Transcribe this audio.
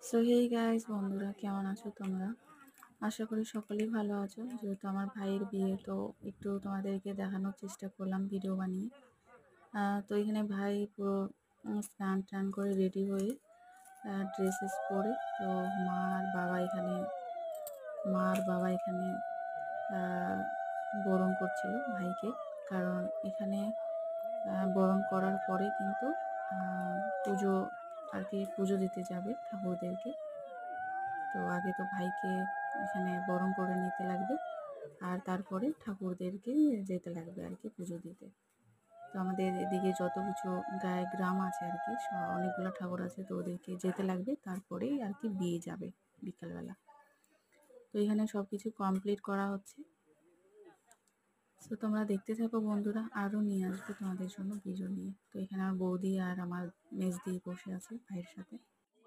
So hey guys, বন্ধুরা কেমন আছো তোমরা? আশা করি সকলেই ভালো আছো। যেহেতু আমার ভাইয়ের বিয়ে, তো একটু তোমাদেরকে দেখানোর চেষ্টা করলাম ভিডিও বানিয়ে। তো এখানে ভাই পুরো স্নান টান করে রেডি হয়ে ড্রেসেস পরে, তো মা আর বাবা এখানে বরণ করছিল ভাইকে। কারণ এখানে বরণ করার পরে কিন্তু পুজো আর কি, পুজো দিতে যাবে ঠাকুরদেরকে। তো আগে তো ভাইকে এখানে বরণ করে নিতে লাগবে, আর তারপরে ঠাকুরদেরকে যেতে লাগবে আর কি পুজো দিতে। তো আমাদের এদিকে যত কিছু গায়ে গ্রাম আছে আর কি, অনেকগুলো ঠাকুর আছে, তো ওদেরকে যেতে লাগবে, তারপরেই আর কি বিয়ে যাবে বিকালবেলা। তো এখানে সব কিছু কমপ্লিট করা হচ্ছে। তো তোমরা দেখতে থাকো বন্ধুরা, আরও নিয়ে আসবে তোমাদের জন্য ভিডিও নিয়ে। তো এখানে আমার বৌদি আর আমার মেজদি বসে আছে ভাইয়ের সাথে।